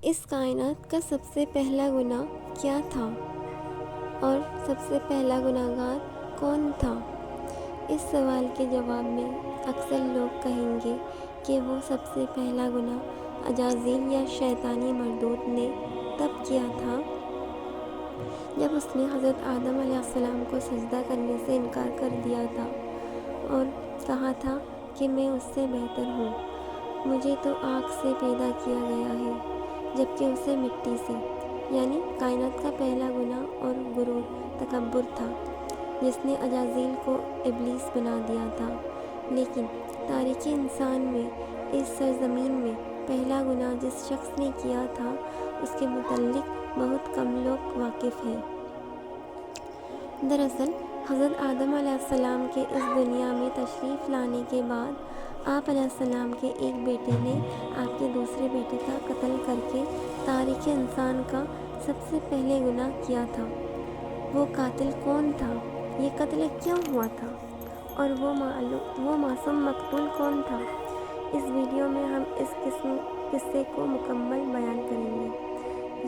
اس کائنات کا سب سے پہلا گناہ کیا تھا اور سب سے پہلا گناہگار کون تھا؟ اس سوال کے جواب میں اکثر لوگ کہیں گے کہ وہ سب سے پہلا گناہ اجازیل یا شیطانی مردود نے تب کیا تھا جب اس نے حضرت آدم علیہ السلام کو سجدہ کرنے سے انکار کر دیا تھا اور کہا تھا کہ میں اس سے بہتر ہوں، مجھے تو آگ سے پیدا کیا گیا ہے جبکہ اسے مٹی سے۔ یعنی کائنات کا پہلا گناہ اور غرور تکبر تھا جس نے اجازیل کو ابلیس بنا دیا تھا۔ لیکن تاریخ انسان میں اس سرزمین میں پہلا گناہ جس شخص نے کیا تھا اس کے متعلق بہت کم لوگ واقف ہیں۔ دراصل حضرت آدم علیہ السلام کے اس دنیا میں تشریف لانے کے بعد آپ علیہ السلام کے ایک بیٹے نے آپ کے دوسرے بیٹے کا قتل کر کے تاریخ انسان کا سب سے پہلے گناہ کیا تھا۔ وہ قاتل کون تھا؟ یہ قتل کیوں ہوا تھا؟ اور وہ معصوم مقتول کون تھا؟ اس ویڈیو میں ہم اس قصے کو مکمل بیان کریں گے۔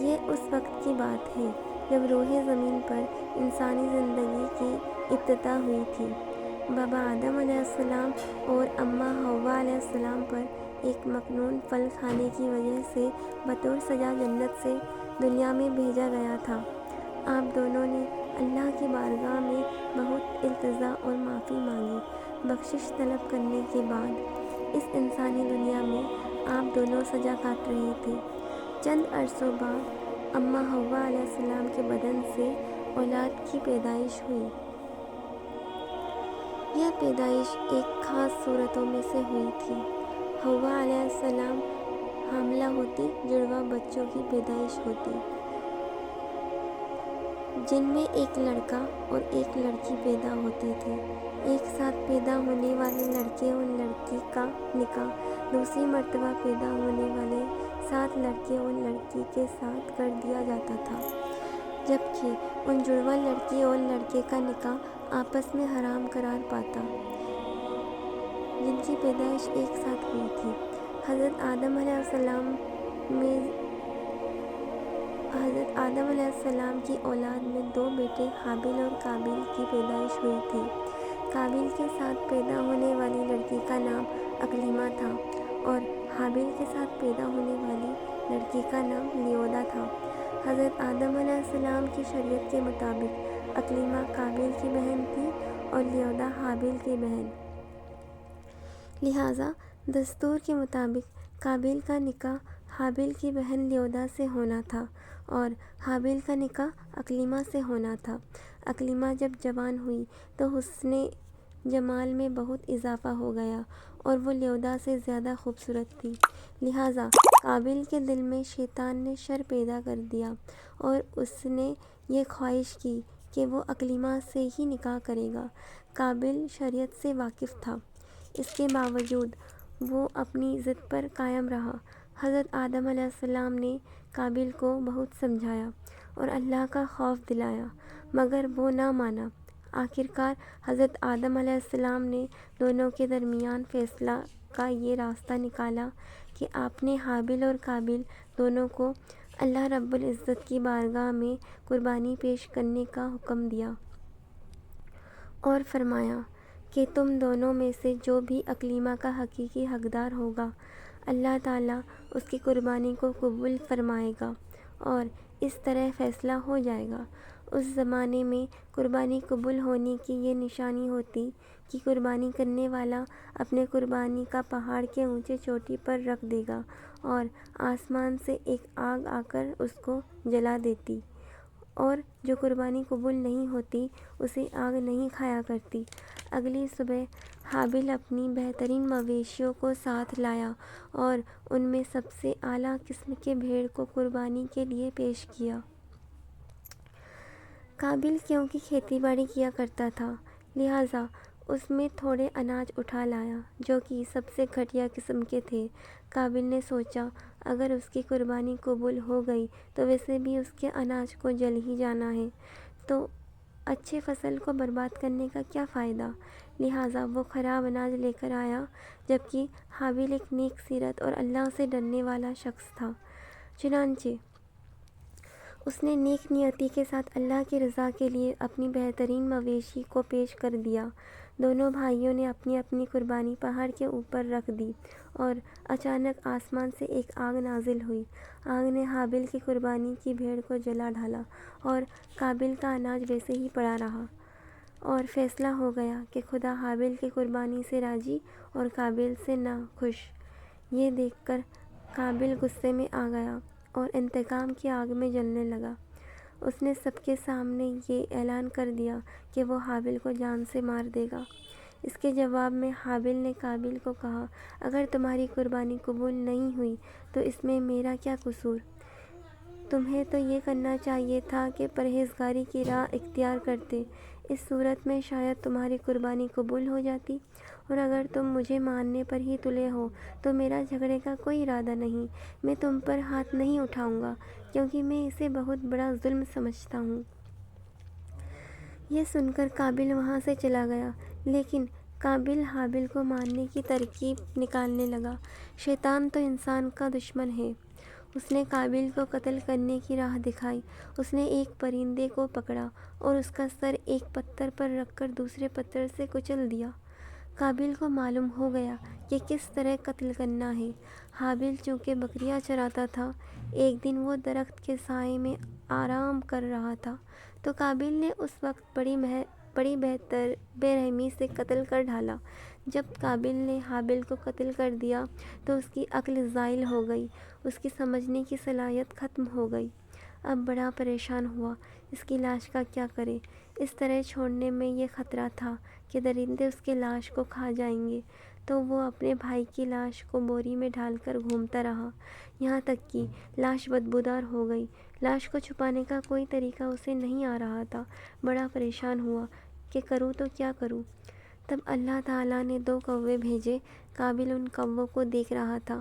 یہ اس وقت کی بات ہے جب روح زمین پر انسانی زندگی کی ابتدا ہوئی تھی۔ بابا آدم علیہ السلام اور اماں حوا علیہ السلام پر ایک ممنوع پھل کھانے کی وجہ سے بطور سزا جنت سے دنیا میں بھیجا گیا تھا۔ آپ دونوں نے اللہ کی بارگاہ میں بہت التجا اور معافی مانگی۔ بخشش طلب کرنے کے بعد اس انسانی دنیا میں آپ دونوں سزا کاٹ رہے تھے۔ چند عرصوں بعد اماں حوا علیہ السلام کے بدن سے اولاد کی پیدائش ہوئی۔ یہ پیدائش ایک خاص صورتوں میں سے ہوئی تھی۔ حوا علیہ السلام حاملہ ہوتی، جڑواں بچوں کی پیدائش ہوتی جن میں ایک لڑکا اور ایک لڑکی پیدا ہوتے تھے۔ ایک ساتھ پیدا ہونے والے لڑکے اور لڑکی کا نکاح دوسری مرتبہ پیدا ہونے والے 7 لڑکے اور لڑکی کے ساتھ کر دیا جاتا تھا، جبکہ ان جڑواں لڑکی اور لڑکے کا نکاح آپس میں حرام قرار پاتا جن کی پیدائش ایک ساتھ ہوئی تھی۔ حضرت آدم علیہ السلام کی اولاد میں 2 بیٹے حابیل اور قابیل کی پیدائش ہوئی تھی۔ قابیل کے ساتھ پیدا ہونے والی لڑکی کا نام اکلیمہ تھا اور حابیل کے ساتھ پیدا ہونے والی لڑکی کا نام لیودا تھا۔ حضرت آدم علیہ السلام کی شریعت کے مطابق اکلیمہ قابیل کی بہن تھی اور لیودا حابیل کی بہن۔ لہٰذا دستور کے مطابق قابیل کا نکاح حابیل کی بہن لیودا سے ہونا تھا اور حابیل کا نکاح اکلیمہ سے ہونا تھا۔ اکلیمہ جب جوان ہوئی تو حسن جمال میں بہت اضافہ ہو گیا اور وہ لیودا سے زیادہ خوبصورت تھی۔ لہٰذا قابیل کے دل میں شیطان نے شر پیدا کر دیا اور اس نے یہ خواہش کی کہ وہ اکلیمہ سے ہی نکاح کرے گا۔ قابیل شریعت سے واقف تھا، اس کے باوجود وہ اپنی ضد پر قائم رہا۔ حضرت آدم علیہ السلام نے قابیل کو بہت سمجھایا اور اللہ کا خوف دلایا مگر وہ نہ مانا۔ آخرکار حضرت آدم علیہ السلام نے دونوں کے درمیان فیصلہ کا یہ راستہ نکالا کہ آپ نے حابیل اور قابیل دونوں کو اللہ رب العزت کی بارگاہ میں قربانی پیش کرنے کا حکم دیا اور فرمایا کہ تم دونوں میں سے جو بھی اکلیمہ کا حقیقی حقدار ہوگا اللہ تعالیٰ اس کی قربانی کو قبول فرمائے گا اور اس طرح فیصلہ ہو جائے گا۔ اس زمانے میں قربانی قبول ہونے کی یہ نشانی ہوتی کہ قربانی کرنے والا اپنے قربانی کا پہاڑ کے اونچے چوٹی پر رکھ دے گا اور آسمان سے ایک آگ آ کر اس کو جلا دیتی اور جو قربانی قبول نہیں ہوتی اسے آگ نہیں کھایا کرتی۔ اگلی صبح حابیل اپنی بہترین مویشیوں کو ساتھ لایا اور ان میں سب سے اعلیٰ قسم کے بھیڑ کو قربانی کے لیے پیش کیا۔ قابیل کیونکہ کھیتی باڑی کیا کرتا تھا لہٰذا اس میں تھوڑے اناج اٹھا لایا جو کہ سب سے گھٹیا قسم کے تھے۔ قابیل نے سوچا اگر اس کی قربانی قبول ہو گئی تو ویسے بھی اس کے اناج کو جل ہی جانا ہے، تو اچھے فصل کو برباد کرنے کا کیا فائدہ۔ لہٰذا وہ خراب اناج لے کر آیا، جبکہ حابیل ایک نیک سیرت اور اللہ سے ڈرنے والا شخص تھا۔ چنانچہ اس نے نیک نیتی کے ساتھ اللہ کی رضا کے لیے اپنی بہترین مویشی کو پیش کر دیا۔ دونوں بھائیوں نے اپنی اپنی قربانی پہاڑ کے اوپر رکھ دی اور اچانک آسمان سے ایک آگ نازل ہوئی۔ آگ نے حابیل کی قربانی کی بھیڑ کو جلا ڈالا اور قابیل کا اناج ویسے ہی پڑا رہا، اور فیصلہ ہو گیا کہ خدا حابیل کی قربانی سے راضی اور قابیل سے ناخوش۔ یہ دیکھ کر قابیل غصے میں آ گیا اور انتقام کی آگ میں جلنے لگا۔ اس نے سب کے سامنے یہ اعلان کر دیا کہ وہ حابیل کو جان سے مار دے گا۔ اس کے جواب میں حابیل نے قابیل کو کہا، اگر تمہاری قربانی قبول نہیں ہوئی تو اس میں میرا کیا قصور؟ تمہیں تو یہ کرنا چاہیے تھا کہ پرہیزگاری کی راہ اختیار کرتے۔ اس صورت میں شاید تمہاری قربانی قبول ہو جاتی، اور اگر تم مجھے مارنے پر ہی تلے ہو تو میرا جھگڑے کا کوئی ارادہ نہیں، میں تم پر ہاتھ نہیں اٹھاؤں گا، کیونکہ میں اسے بہت بڑا ظلم سمجھتا ہوں۔ یہ سن کر قابیل وہاں سے چلا گیا، لیکن قابیل حابیل کو مارنے کی ترکیب نکالنے لگا۔ شیطان تو انسان کا دشمن ہے۔ اس نے قابیل کو قتل کرنے کی راہ دکھائی۔ اس نے ایک پرندے کو پکڑا اور اس کا سر ایک پتھر پر رکھ کر دوسرے پتھر سے کچل دیا۔ قابیل کو معلوم ہو گیا کہ کس طرح قتل کرنا ہے۔ حابیل چونکہ بکریاں چراتا تھا، ایک دن وہ درخت کے سائے میں آرام کر رہا تھا، تو قابیل نے اس وقت بڑی بے رحمی سے قتل کر ڈالا۔ جب قابیل نے حابیل کو قتل کر دیا تو اس کی عقل زائل ہو گئی، اس کی سمجھنے کی صلاحیت ختم ہو گئی۔ اب بڑا پریشان ہوا، اس کی لاش کا کیا کرے؟ اس طرح چھوڑنے میں یہ خطرہ تھا کہ درندے اس کی لاش کو کھا جائیں گے، تو وہ اپنے بھائی کی لاش کو بوری میں ڈال کر گھومتا رہا، یہاں تک کہ لاش بدبودار ہو گئی۔ لاش کو چھپانے کا کوئی طریقہ اسے نہیں آ رہا تھا۔ بڑا پریشان ہوا کہ کروں تو کیا کروں؟ تب اللہ تعالیٰ نے 2 کوے بھیجے۔ قابیل ان کووں کو دیکھ رہا تھا۔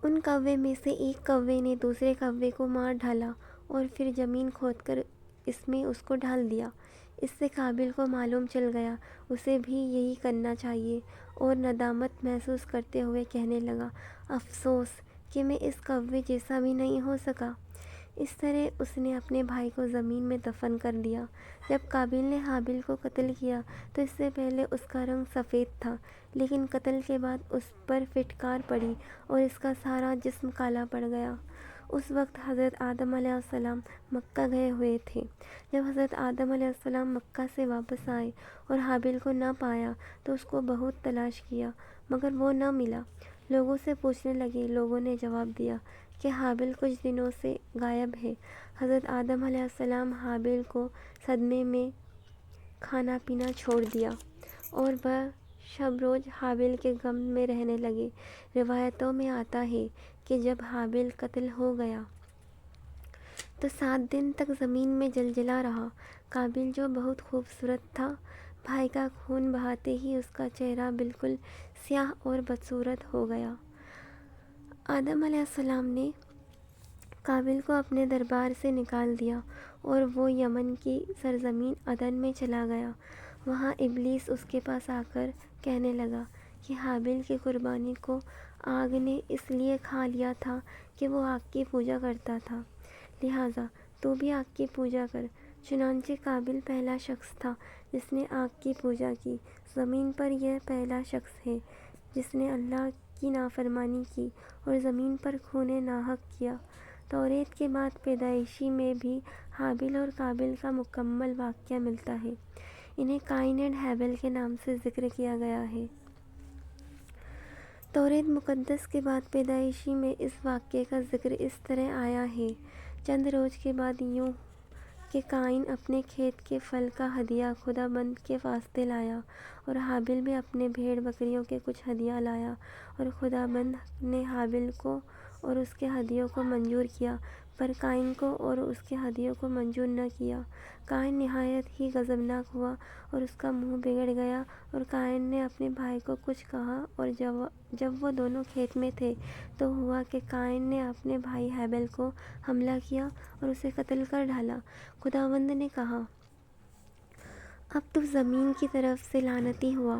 ان کوے میں سے ایک کوے نے دوسرے کوے کو مار ڈالا اور پھر زمین کھود کر اس میں اس کو ڈال دیا۔ اس سے قابیل کو معلوم چل گیا اسے بھی یہی کرنا چاہیے، اور ندامت محسوس کرتے ہوئے کہنے لگا، افسوس کہ میں اس کوے جیسا بھی نہیں ہو سکا۔ اس طرح اس نے اپنے بھائی کو زمین میں دفن کر دیا۔ جب قابیل نے حابیل کو قتل کیا تو اس سے پہلے اس کا رنگ سفید تھا، لیکن قتل کے بعد اس پر پھٹکار پڑی اور اس کا سارا جسم کالا پڑ گیا۔ اس وقت حضرت آدم علیہ السلام مکہ گئے ہوئے تھے۔ جب حضرت آدم علیہ السلام مکہ سے واپس آئے اور حابیل کو نہ پایا تو اس کو بہت تلاش کیا، مگر وہ نہ ملا۔ لوگوں سے پوچھنے لگے۔ لوگوں نے جواب دیا کہ حابیل کچھ دنوں سے غائب ہے۔ حضرت آدم علیہ السلام حابیل کو صدمے میں کھانا پینا چھوڑ دیا اور وہ شب روز حابیل کے غم میں رہنے لگے۔ روایتوں میں آتا ہے کہ جب حابیل قتل ہو گیا تو 7 دن تک زمین میں جلجلا رہا۔ قابیل جو بہت خوبصورت تھا، بھائی کا خون بہاتے ہی اس کا چہرہ بالکل سیاہ اور بدصورت ہو گیا۔ آدم علیہ السلام نے قابیل کو اپنے دربار سے نکال دیا اور وہ یمن کی سرزمین عدن میں چلا گیا۔ وہاں ابلیس اس کے پاس آ کر کہنے لگا کہ حابیل کی قربانی کو آگ نے اس لیے کھا لیا تھا کہ وہ آگ کی پوجا کرتا تھا، لہٰذا تو بھی آگ کی پوجا کر۔ چنانچہ قابیل پہلا شخص تھا جس نے آگ کی پوجا کی۔ زمین پر یہ پہلا شخص ہے جس نے اللہ کی نافرمانی کی اور زمین پر خون ناحق کیا۔ توریت کے بعد پیدائشی میں بھی حابیل اور قابیل کا مکمل واقعہ ملتا ہے۔ انہیں قائن اور ہیبل کے نام سے ذکر کیا گیا ہے۔ توریت مقدس کے بعد پیدائشی میں اس واقعے کا ذکر اس طرح آیا ہے۔ چند روز کے بعد یوں کہ قائن اپنے کھیت کے پھل کا ہدیہ خدا بند کے واسطے لایا، اور حابیل بھی اپنے بھیڑ بکریوں کے کچھ ہدیہ لایا، اور خدا بند نے حابیل کو اور اس کے ہدیوں کو منظور کیا، پر قائن کو اور اس کے ہدیوں کو منظور نہ کیا۔ قائن نہایت ہی غضبناک ہوا اور اس کا منہ بگڑ گیا، اور قائن نے اپنے بھائی کو کچھ کہا، اور جب وہ دونوں کھیت میں تھے تو ہوا کہ قائن نے اپنے بھائی ہیبل کو حملہ کیا اور اسے قتل کر ڈالا۔ خداوند نے کہا، اب تو زمین کی طرف سے لعنتی ہوا۔